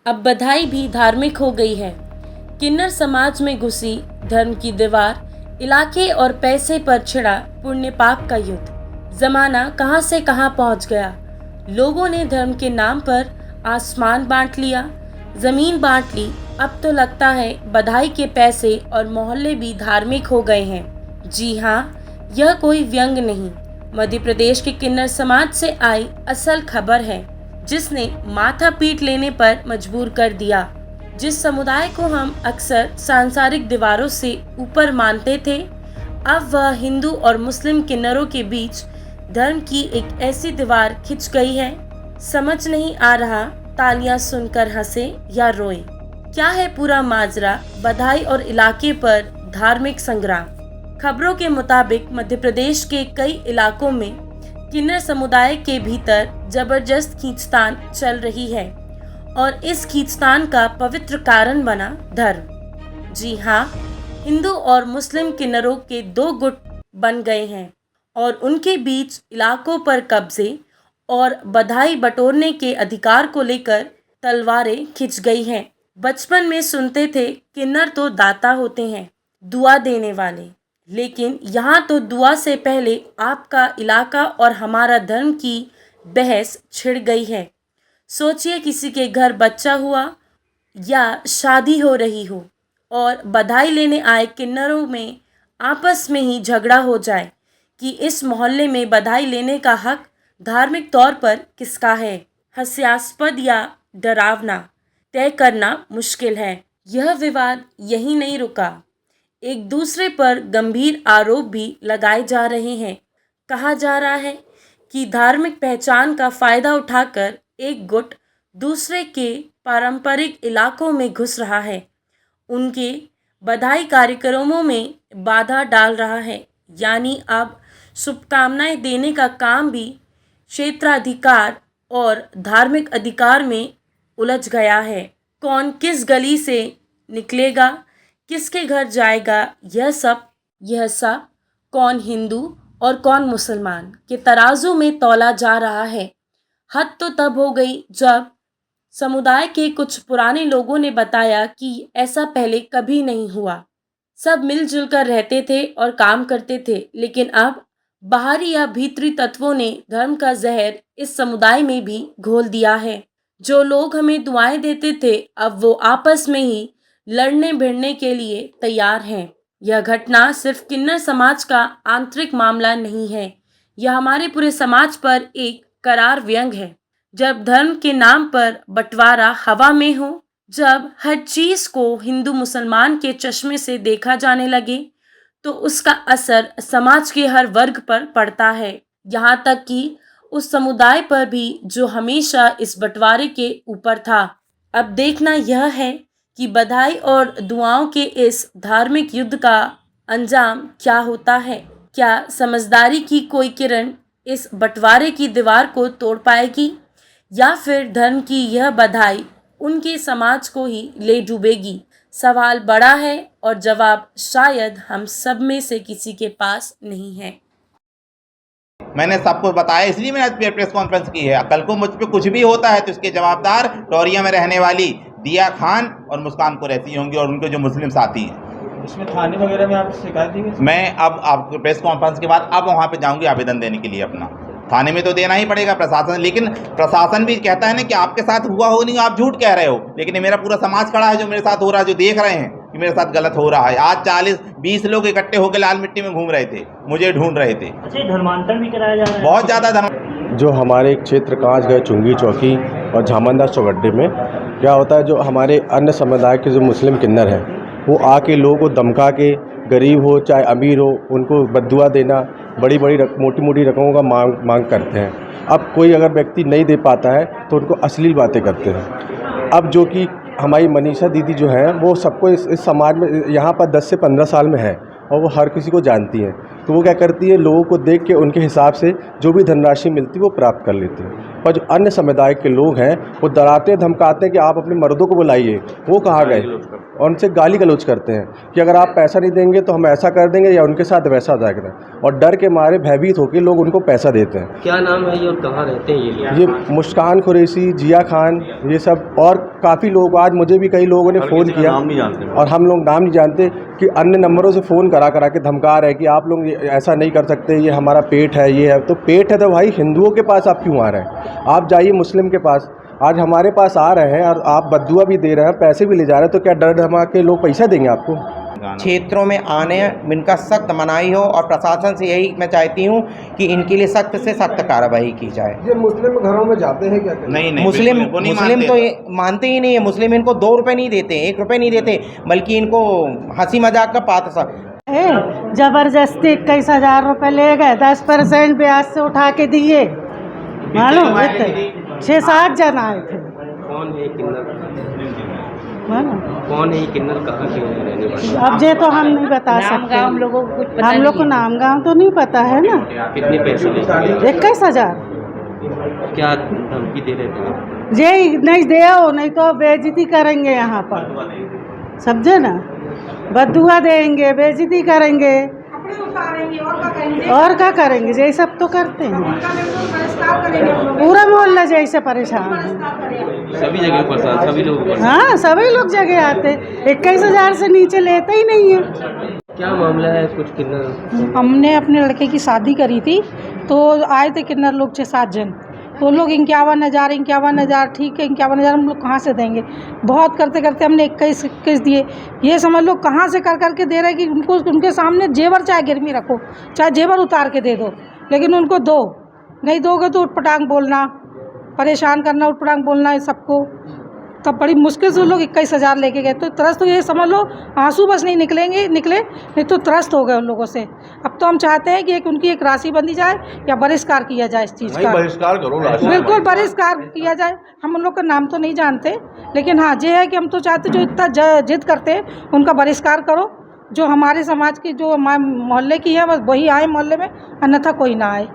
अब बधाई भी धार्मिक हो गई है। किन्नर समाज में घुसी धर्म की दीवार, इलाके और पैसे पर छिड़ा पुण्य पाप का युद्ध। जमाना कहां से कहां पहुंच गया। लोगों ने धर्म के नाम पर आसमान बांट लिया, जमीन बांट ली। अब तो लगता है बधाई के पैसे और मोहल्ले भी धार्मिक हो गए हैं। जी हाँ, यह कोई व्यंग नहीं, मध्य प्रदेश के किन्नर समाज से आई असल खबर है, जिसने माथा पीट लेने पर मजबूर कर दिया। जिस समुदाय को हम अक्सर सांसारिक दीवारों से ऊपर मानते थे, अब वह हिंदू और मुस्लिम किन्नरों के बीच धर्म की एक ऐसी दीवार खिंच गई है, समझ नहीं आ रहा तालियां सुनकर हंसे या रोए। क्या है पूरा माजरा, बधाई और इलाके पर धार्मिक संग्राम। खबरों के मुताबिक मध्य प्रदेश के कई इलाकों में किन्नर समुदाय के भीतर जबरदस्त खींचतान चल रही है और इस खींचतान का पवित्र कारण बना धर्म। जी हाँ, हिंदू और मुस्लिम किन्नरों के दो गुट बन गए हैं और उनके बीच इलाकों पर कब्जे और बधाई बटोरने के अधिकार को लेकर तलवारें खिंच गई हैं। बचपन में सुनते थे किन्नर तो दाता होते हैं, दुआ देने वाले, लेकिन यहाँ तो दुआ से पहले आपका इलाका और हमारा धर्म की बहस छिड़ गई है। सोचिए किसी के घर बच्चा हुआ या शादी हो रही हो और बधाई लेने आए किन्नरों में आपस में ही झगड़ा हो जाए कि इस मोहल्ले में बधाई लेने का हक धार्मिक तौर पर किसका है। हास्यास्पद या डरावना तय करना मुश्किल है। यह विवाद यही नहीं रुका, एक दूसरे पर गंभीर आरोप भी लगाए जा रहे हैं। कहा जा रहा है कि धार्मिक पहचान का फायदा उठाकर एक गुट दूसरे के पारंपरिक इलाकों में घुस रहा है, उनके बधाई कार्यक्रमों में बाधा डाल रहा है। यानी अब शुभकामनाएं देने का काम भी क्षेत्राधिकार और धार्मिक अधिकार में उलझ गया है। कौन किस गली से निकलेगा, किसके घर जाएगा, यह सब कौन हिंदू और कौन मुसलमान के तराजू में तौला जा रहा है। हद तो तब हो गई जब समुदाय के कुछ पुराने लोगों ने बताया कि ऐसा पहले कभी नहीं हुआ। सब मिलजुल कर रहते थे और काम करते थे, लेकिन अब बाहरी या भीतरी तत्वों ने धर्म का जहर इस समुदाय में भी घोल दिया है। जो लोग हमें दुआएं देते थे, अब वो आपस में ही लड़ने भिड़ने के लिए तैयार हैं। यह घटना सिर्फ किन्नर समाज का आंतरिक मामला नहीं है, यह हमारे पूरे समाज पर एक करार व्यंग है। जब धर्म के नाम पर बंटवारा हवा में हो, जब हर चीज को हिंदू मुसलमान के चश्मे से देखा जाने लगे, तो उसका असर समाज के हर वर्ग पर पड़ता है, यहाँ तक कि उस समुदाय पर भी जो हमेशा इस बंटवारे के ऊपर था। अब देखना यह है कि बधाई और दुआओं के इस धार्मिक युद्ध का अंजाम क्या होता है। क्या समझदारी की कोई किरण इस बंटवारे की दीवार को तोड़ पाएगी, या फिर धर्म की यह बधाई उनके समाज को ही ले डूबेगी। सवाल बड़ा है और जवाब शायद हम सब में से किसी के पास नहीं है। मैंने सबको बताया, इसलिए मैंने आज प्रेस कॉन्फ्रेंस की है। कल को मुझ पे कुछ भी होता है तो इसके जवाबदार टोरिया में रहने वाली दिया खान और मुस्कान कुरैशी होंगी और उनके जो मुस्लिम साथी हैं। इसमें थाने वगैरह में आप शिकायत दी? मैं अब आपको प्रेस कॉन्फ्रेंस के बाद अब वहाँ पे जाऊँगी आवेदन देने के लिए। अपना थाने में तो देना ही पड़ेगा प्रशासन, लेकिन प्रशासन भी कहता है ना कि आपके साथ हुआ हो नहीं, आप झूठ कह रहे हो, लेकिन ये मेरा पूरा समाज खड़ा है जो मेरे साथ हो रहा है, जो देख रहे हैं कि मेरे साथ गलत हो रहा है। आज 40-20 लोग इकट्ठे होकर लाल मिट्टी में घूम रहे थे, मुझे ढूंढ रहे थे। अच्छा, धर्मांतरण भी कराया जा रहा है? बहुत ज़्यादा धर्म। जो हमारे क्षेत्र कांच गए चुंगी चौकी और झामनदास चौगड्डे में क्या होता है, जो हमारे अन्य समुदाय के जो मुस्लिम किन्नर हैं, वो आके लोगों को धमका के, गरीब हो चाहे अमीर हो, उनको बद्दुआ देना, बड़ी बड़ी मोटी मोटी रकमों का मांग करते हैं। अब कोई अगर व्यक्ति नहीं दे पाता है तो उनको अश्लील बातें करते हैं। अब जो कि हमारी मनीषा दीदी जो है, वो सबको इस समाज में यहाँ पर 10 से 15 साल में है और वो हर किसी को जानती हैं। तो वो क्या करती है, लोगों को देख के उनके हिसाब से जो भी धनराशि मिलती है वो प्राप्त कर लेती है। पर जो अन्य समुदाय के लोग हैं वो डराते धमकाते हैं कि आप अपने मर्दों को बुलाइए। वो कहाँ गए? और उनसे गाली गलौज करते हैं कि अगर आप पैसा नहीं देंगे तो हम ऐसा कर देंगे या उनके साथ वैसा जाएगा, और डर के मारे भयभीत होकर लोग उनको पैसा देते हैं। क्या नाम है ये और कहाँ रहते हैं ये? ये मुस्कान कुरैशी, जिया खान, ये सब और काफ़ी लोग, आज मुझे भी कई लोगों ने फ़ोन किया और हम लोग नाम नहीं जानते कि अन्य नंबरों से फ़ोन करा के धमका रहे हैं कि आप लोग ऐसा नहीं कर सकते, ये हमारा पेट है, ये है। तो पेट है तो भाई हिंदुओं के पास आप क्यों आ रहे हैं? आप जाइए मुस्लिम के पास। आज हमारे पास आ रहे हैं और आप बद्दुआ भी दे रहे हैं, पैसे भी ले जा रहे हैं, तो क्या डर धमा के लोग पैसा देंगे आपको? क्षेत्रों में आने इनका सख्त मनाही हो और प्रशासन से यही मैं चाहती हूँ कि इनके लिए सख्त से सख्त कार्रवाई की जाए। ये मुस्लिम घरों में जाते हैं क्या? नहीं नहीं, मुस्लिम बिल्कुल नहीं मुस्लिम मानते तो ये मानते ही नहीं है। मुस्लिम इनको 2 रुपये नहीं देते, 1 रुपये नहीं देते, बल्कि इनको हंसी मजाक का पात्र सा जबरदस्ती 21,000 रुपये ले गए, 10% ब्याज से उठा के दिए। मालूम है 6-7 जन आए थे। कौन है किन्नर? मालूम कौन है ये किन्नर, कहाँ के रहने वाले? अब ये तो हम नहीं बता सकते। हम लोग को नाम गाँव तो नहीं पता है ना। कितने पैसे ले? 21,000। क्या धमकी दे रहे थे आप? ये नहीं दे नहीं तो बेइज्जती करेंगे यहाँ पर, समझे ना। बद्दुआ देंगे, बेइज्जती करेंगे और क्या करेंगे? यही सब तो करते हैं। पूरा मोहल्ला जैसे परेशान है। सभी जगह परेशान, सभी लोग। हाँ, सभी लोग जगह आते। 21,000 से नीचे लेते ही नहीं है। क्या मामला है? कुछ किन्नर, हमने अपने लड़के की शादी करी थी तो आए थे किन्नर लोग 6-7 जन। तो लोग 51,000 ठीक है, 51,000 हम लोग कहाँ से देंगे? बहुत करते करते हमने 21 दिए। ये समझ लो कहाँ से कर करके दे रहे कि उनको उनके सामने जेवर चाहे गिरवी रखो, चाहे जेवर उतार के दे दो, लेकिन उनको दो। नहीं दोगे तो उटपटांग बोलना, परेशान करना, उटपटांग बोलना है सबको। तब बड़ी मुश्किल से लोग 21,000 लेके गए। तो त्रस्त, तो ये समझ लो आंसू बस नहीं निकले, नहीं तो त्रस्त हो गए उन लोगों से। अब तो हम चाहते हैं कि उनकी एक राशि बंदी जाए या बहिष्कार किया जाए इस चीज़ का। बहिष्कार करो, बिल्कुल बहिष्कार किया जाए। हम उन लोग का नाम तो नहीं जानते, लेकिन हाँ ये है कि हम तो चाहते जो इतना जिद करते हैं उनका बहिष्कार करो। जो हमारे समाज की, जो हमारे मोहल्ले की है, बस वही आए मोहल्ले में, अन्यथा कोई ना आए।